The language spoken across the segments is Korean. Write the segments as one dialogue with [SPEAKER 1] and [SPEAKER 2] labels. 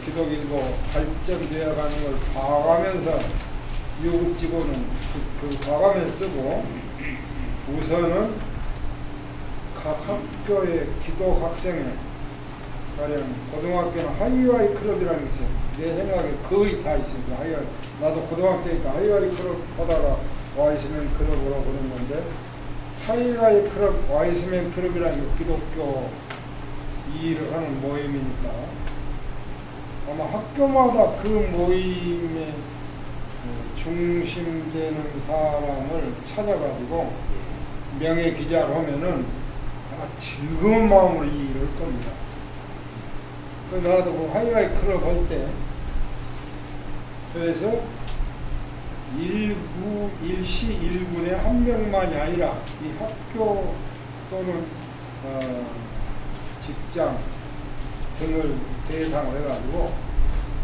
[SPEAKER 1] 기독일보 발전되어 가는 걸 봐가면서 유급지고는 그 봐가면서 쓰고 우선은 각 학교의 기독 학생회 가령 고등학교는 하이와이 클럽이라는 게 있어요. 내 생각에 거의 다 있어요. 하이와이. 나도 고등학교 때니까 하이와이 클럽 하다가 와이스맨 클럽으로 그런 건데 하이와이 클럽, 와이스맨 클럽이라는 게 기독교 일을 하는 모임이니까 아마 학교마다 그 모임에 중심되는 사람을 찾아가지고 명예 기자를 하면은 아마 즐거운 마음으로 이 일을 할 겁니다. 나도 그 하이와이 클럽 할 때 그래서 일시 1군에 한 명만이 아니라 이 학교 또는 직장 등을 대상으로 해가지고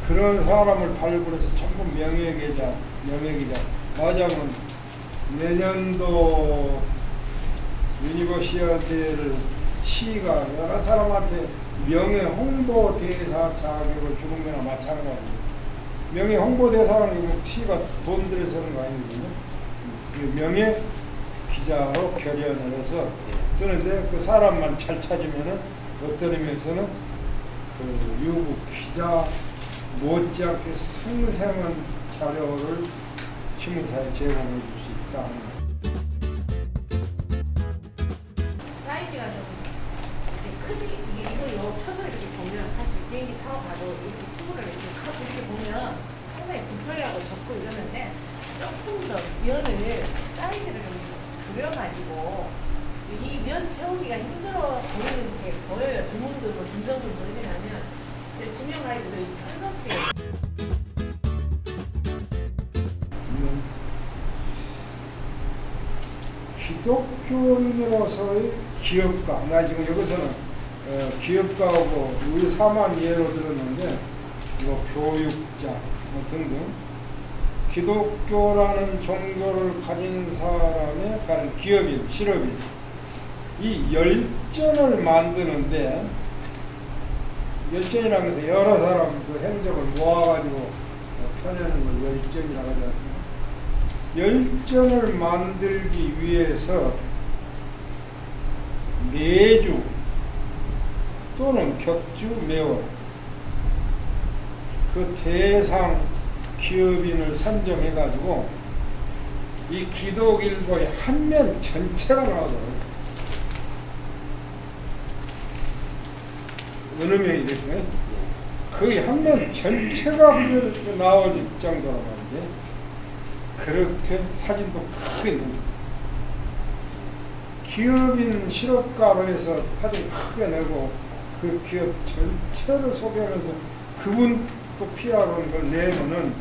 [SPEAKER 1] 그런 사람을 발굴해서 전부 명예기자 맞으면 내년도 유니버시아드를 시가 여러 사람한테 명예 홍보대사 자격을 주는 거나 마찬가지예요. 명예 홍보대사는 시가 돈 들여서 하는 거 아니거든요. 명예 기자로 결연을 해서 쓰는데 그 사람만 잘 찾으면은 어떤 의미에서는 그 유급 기자 못지않게 생생한 자료를 신문사에 제공해 줄 수 있다.
[SPEAKER 2] 사이즈가 좀 크지, 이걸 펴서 이렇게 보면 사실 비행기 타고 가도 이렇게 수를 이렇게 커서 이렇게 보면 상당히 불편하고 적고 이러는데 조금 더 면을 사이즈를 좀 줄여가지고 이 면 채우기가 힘들어 보이는 게 보여요. 주문도 뭐 중정도 보이긴 하면 지명하기도 편하게.
[SPEAKER 1] 기독교인으로서의 기업가, 나 지금 여기서는 기업가하고 의사만 예로 들었는데 뭐 교육자 뭐 등등 기독교라는 종교를 가진 사람의 가는 기업인, 실업인 이 열전을 만드는데 열전이라는 것은 여러 사람 그 행적을 모아가지고 펴내는 걸 열전이라고 하지 않습니까? 열전을 만들기 위해서 매주 또는 격주 매월 그 대상 기업인을 선정해 가지고 이 기독일보의 한 면 전체가 나오더라고요. 어느 면이 됐고요. 거의 한 면 전체가 나올 정도로 말이지. 그렇게 사진도 크게 냅니다. 기업인 실업가로 해서 사진 크게 내고 그 기업 전체를 소개하면서 그분 또 PR하는 걸 내면은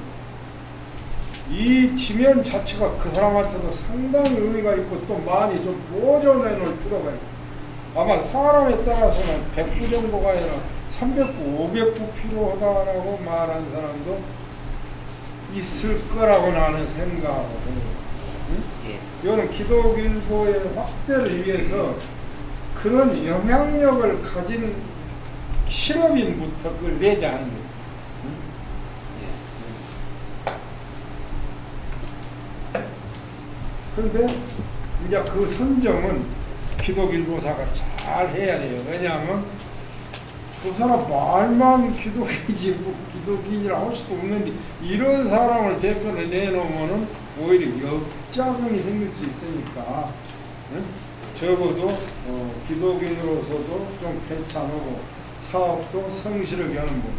[SPEAKER 1] 이 지면 자체가 그 사람한테도 상당히 의미가 있고 또 많이 좀 보존해 놓을 필요가 있어요. 아마 사람에 따라서는 100부 정도가 아니라 300부, 500부 필요하다라고 말하는 사람도 있을 거라고 나는 생각을 해요. 응? 이거는 기독일보의 확대를 위해서 그런 영향력을 가진 실업인부터 그걸 내지 않는 거예요. 그런데 이제 그 선정은 기독일보사가 잘 해야 돼요. 왜냐하면 그 사람 말만 기독이지 기독인이라 할 수도 없는데 이런 사람을 대표로 내놓으면은 오히려 역작용이 생길 수 있으니까 응? 적어도 기독인으로서도 좀 괜찮고 사업도 성실하게 하는 분.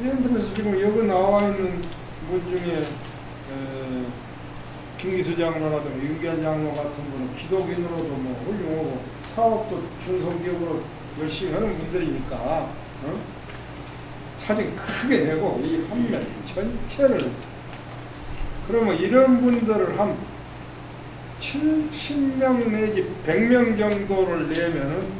[SPEAKER 1] 예를 들어서 지금 여기 나와 있는 분 중에 김기수 장로라든가 윤기한 장로 같은 분은 기독인으로도 뭐 훌륭하고 사업도 중소기업으로 열심히 하는 분들이니까 사진 크게 내고 이 화면 전체를 그러면 이런 분들을 한 70명 내지 100명 정도를 내면은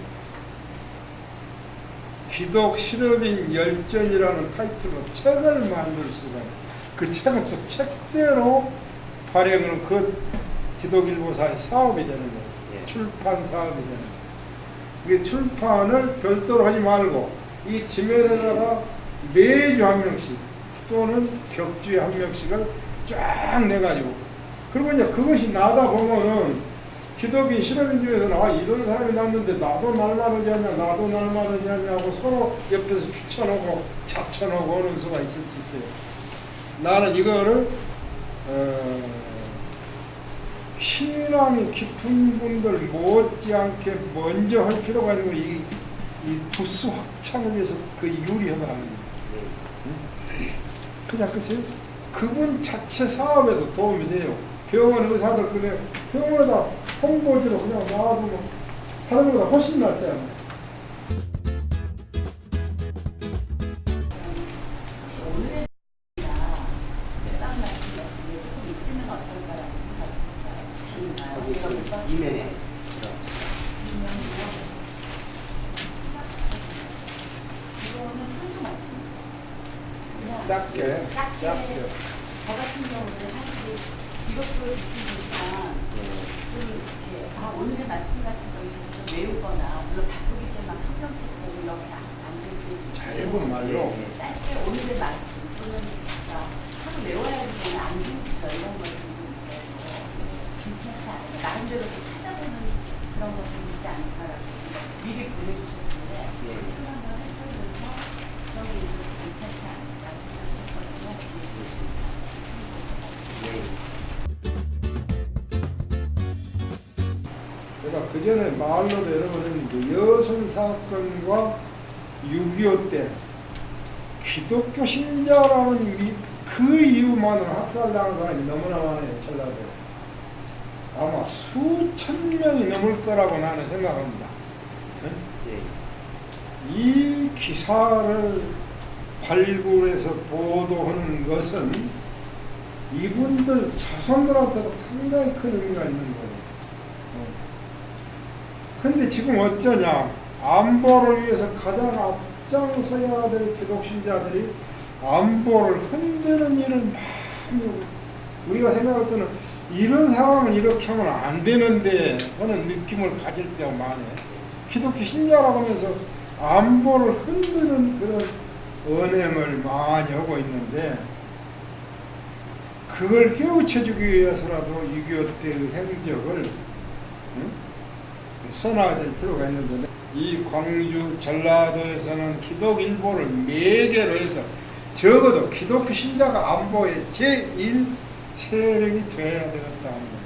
[SPEAKER 1] 기독 실업인 열전이라는 타이틀로 책을 만들 수가 있어요. 그 책은 또 책대로 발행은 그 기독일보사의 사업이 되는 거예요. 예. 출판 사업이 되는 거예요. 이게 출판을 별도로 하지 말고 이 지면에다가 매주 한 명씩 또는 격주에 한 명씩을 쫙 내가지고 그리고 이제 그것이 나다 보면은 기독인 실험인 중에서는 이런 사람이 났는데 나도 날마르지 않냐 나도 날마르지 않냐고 서로 옆에서 추천하고 자천하고 하는 수가 있을 수 있어요. 나는 이거를 신앙이 깊은 분들 못지않게 먼저 할 필요가 있는 건 이 부스 확장을 위해서 그 유리하다는 겁니다. 그냥 글쎄요. 그분 자체 사업에도 도움이 돼요. 병원 의사들 그래 병원에다 홍보지로 그냥 놔두면 다른 것보다 훨씬 낫잖아요.
[SPEAKER 3] 이면에
[SPEAKER 1] 작게.
[SPEAKER 4] 저 같은 경우는 사실 기독교를 지키니까 오늘의 말씀 같은 거 있어서 외우거나 물론 바꾸기 전에 막 성경 책보고 이렇게 안 되게
[SPEAKER 1] 짧은 말로.
[SPEAKER 4] 짧게 오늘의 말씀 또는 하루 외워야 하는 거는 안 되니까 이런 것들이 있어요. 괜찮지 않아요. 나름대로 좀 찾아보는 그런 것들이 있지 않을까라고 미리 보내주셨는데 그런 걸 해석해서 그런 게 있어서 괜찮지 않을까 생각했거든요.
[SPEAKER 1] 그러니까 그 전에 말로도 여러 번 했는데 여성 사건과 6.25 때 기독교 신자라는 그 이유만으로 학살당한 사람이 너무나 많아요. 전라도에. 아마 수천 명이 넘을 거라고 나는 생각합니다. 이 기사를 발굴해서 보도하는 것은 이분들 자손들한테도 상당히 큰 의미가 있는 거예요. 근데 지금 어쩌냐? 안보를 위해서 가장 앞장서야 될 기독신자들이 안보를 흔드는 일을 많이 우리가 생각할 때는 이런 상황은 이렇게 하면 안 되는데 하는 느낌을 가질 때가 많아요. 기독교 신자라고 하면서 안보를 흔드는 그런 언행을 많이 하고 있는데 그걸 깨우쳐주기 위해서라도 6.25 때의 행적을 써놔야 될 필요가 있는데 이 광주 전라도에서는 기독일보를 매개로 해서 적어도 기독교 신자가 안보의 제1 세력이 되어야 되겠다 하는 거예요.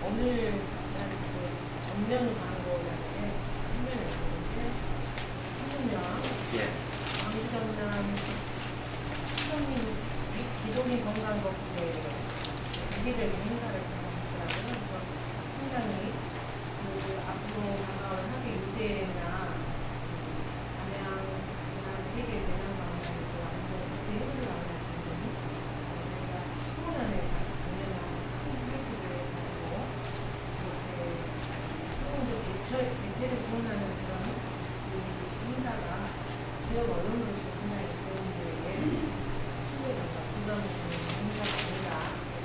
[SPEAKER 2] 오늘 전면 광고라는데 한명 광주 전남 시도민 및 기독인 건강검진에 장기적인 행사를 하더라고요. 굉장히 앞으로 다가올 학교 유대나 담양이나 세계 재난방송에서 어떻게 해결하는 분들이 저희가 15년에 공연하고 큰 활동을 가지고 이렇게 대체를 구원하는 그런 행사가 지역 언론으로서 굉장히 여러분들에게 신뢰감과 부담을 주는 행사가 아닌가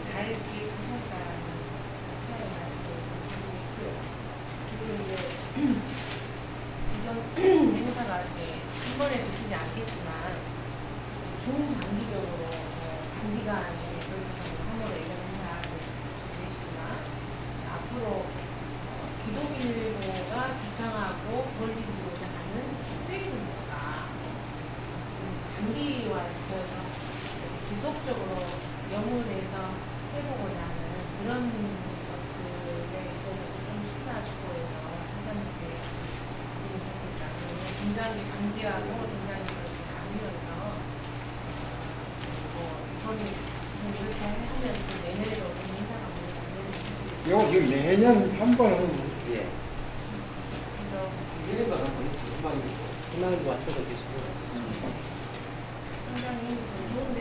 [SPEAKER 2] 잘 기획하셨다는 처음 말씀을 드리고 있고요. 그리고 이제 이런 행사가 한 번에 그치지 않겠지만 중장기적으로 단기간에 걸쳐서 함으로 이런 행사를 계시지만 앞으로 기독일보가 주장하고 벌리고자 하는 캠페인보다 장기화시켜서 지속적으로 영혼에서 해보고자 하는 그런 것들에 있어서 좀 신나주고 해서 사장님께 드리면 좋겠다. 굉장히 강제하고 굉장히 그렇게 나누면서 이번에 이렇게 하면 내년에도 인사가
[SPEAKER 1] 이거 매년 한 번 하는 거예요.
[SPEAKER 3] 이런 거 한번 희망도 왔다가 계속 했었습니다.
[SPEAKER 2] 상당히 좋은데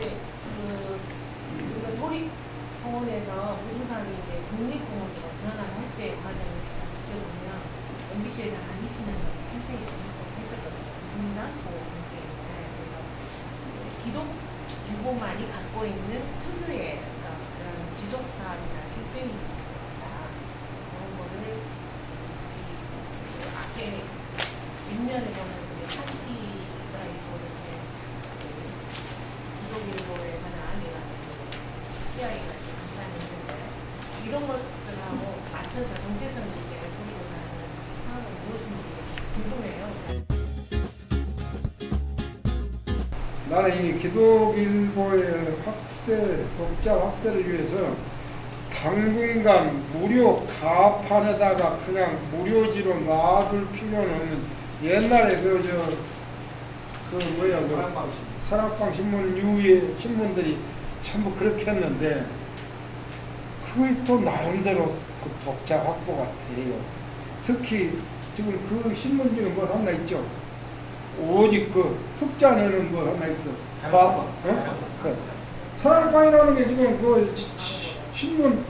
[SPEAKER 2] 우리가 도립공원에서 부두산이 이제 국립공원으로 전환을 할 때 과정을 지켜보면 MBC에서 한 20년 전에 캠페인을 했었거든요. 국민당 보호 캠페인을. 그래서 기독일보만이 갖고 있는 특유의 그런 지속사업이나 캠페인이 있습니다. 그런 거를 앞에 것들하고 맞춰서 정체성 있게 보리고 가는 상황이 무엇인지 궁금해요.
[SPEAKER 1] 나는 이 기독일보의 확대, 독자 확대를 위해서 당분간 무료 가판에다가 그냥 무료지로 놔둘 필요는 없는, 옛날에 사랑방 신문 유의 신문들이 전부 그렇게 했는데 그게 또 나름대로 그 독자 확보가 돼요. 특히 지금 그 신문 중에 뭐 하나 있죠? 오직 그 흑자내는 뭐 하나 있어. 사랑방이라는 게 지금 그 신문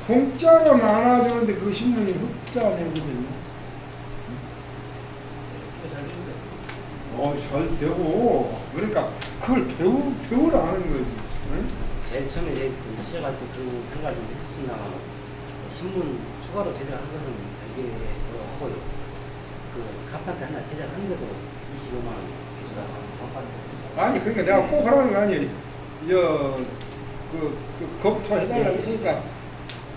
[SPEAKER 1] 공짜로 나눠주는데 그 신문이 흑자내거든요. 잘 되고, 그러니까 그걸 배우라는 거지. 응?
[SPEAKER 3] 제일 처음에 시작할 때 그런 생각을 좀 했었습니다만 신문 추가로 제작한 것은 되게 하고요. 그 간판대 하나 제작하는데도 25만 원 제작하고 간판대.
[SPEAKER 1] 아니, 그러니까 내가 꼭 하라는 거 아니에요. 검토해달라고 했으니까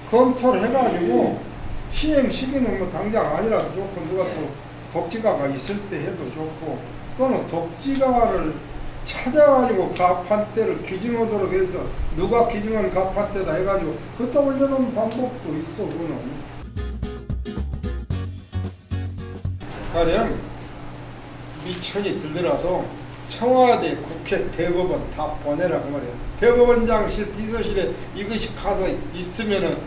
[SPEAKER 1] 검토를 해가지고 시행 시기는 뭐 당장 아니라도 좋고, 누가 또 독지가가 있을 때 해도 좋고, 또는 독지가를 찾아가지고 가판대를 기증하도록 해서 누가 기증한 가판대다 해가지고 그것도 올려놓은 방법도 있어. 그거는 가령 미천이 들더라도 청와대, 국회, 대법원 다 보내라 그 말이야. 대법원장실, 비서실에 이것이 가서 있으면은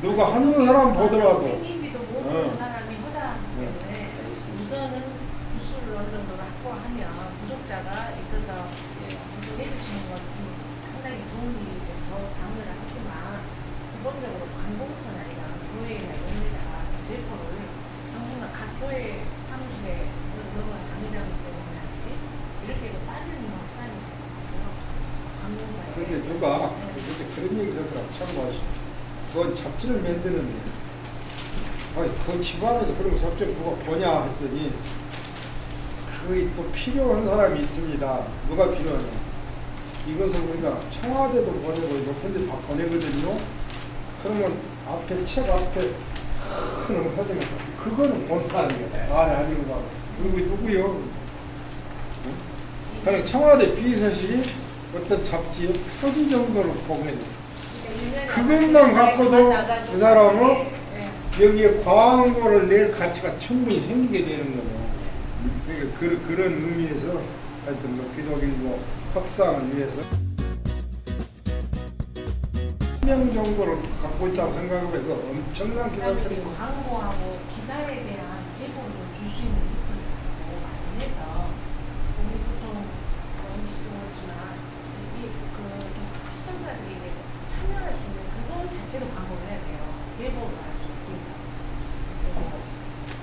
[SPEAKER 1] 누가 한두 사람 보더라도
[SPEAKER 2] 생기비도 못 보는 사람이 허다하기 때문에 우선은 부수를 어느 정도 확보하면 구독자가 있어서 구독해 주시는 것은 상당히 도움이 더 당연을 하지만 기본적으로 관공서나 아니라 교회나 이런 데다가 대포를 당분간 각 교회 사무실에 물어봐 당회장이 때문에 이렇게 빠지는 확산이 있고요. 관공서에.
[SPEAKER 1] 근데 누가 그때 그런 얘기를 하더라고. 참고하시. 그건 잡지를 만드는데, 아니, 그 집안에서 그런 거 잡지를 누가 보냐 했더니, 그게 또 필요한 사람이 있습니다. 누가 필요하냐. 이것을 우리가 청와대도 보내고, 옆에 다 보내거든요. 그러면 앞에, 책 앞에 큰 거 하지만, 그거는 본다는 거야. 안에 아니고 봐. 그리고 누구요? 그냥 청와대 비서실이 어떤 잡지의 표지 정도를 보게 돼. 그것만 갖고도 그 사람은 여기에 광고를 낼 가치가 충분히 생기게 되는 거예요. 그러니까 그런 의미에서 하여튼 뭐 기독일보 확산을 위해서 1명 정도를 갖고 있다고 생각을 해서 엄청난 기사들이
[SPEAKER 2] 광고하고 기사에 대한 제보를 줄 수 있는 것들을 많이 해서 우리 보통 시도지만 시청자들이 참여할 수 있는 그것 자체로 광고를 해야 돼요. 제보를 할 수 있게. 그리고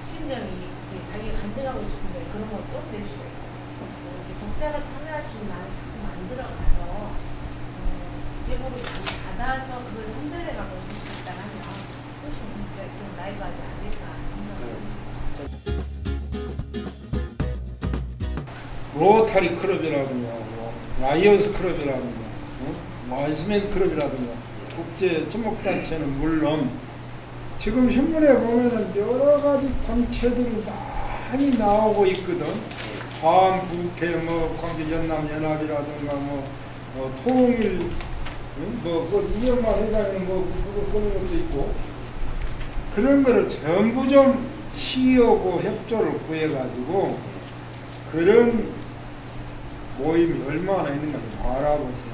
[SPEAKER 2] 심정이 자기가 간증하고 싶은데 그런 것도 낼 수 있고, 독자가 참여할 수 있는 많은 작품 만들어가서 제보를 받아서 그걸 선별해가고 줄 수 있다 하면 훨씬 좀 라이브하지 않을까 생각합니다.
[SPEAKER 1] 로타리 클럽이라든가 라이언스 클럽이라든가 와이스맨 클럽이라든가 국제 친목단체는 물론 지금 신문에 보면은 여러 가지 단체들이 많이 나오고 있거든. 한국회 뭐 광주연남연합이라든가 통일 그 이영만 회장은 그거 그런 것도 있고, 그런 거를 전부 좀 시하고 협조를 구해가지고 그런 모임이 얼마나 있는가 좀 알아보세요.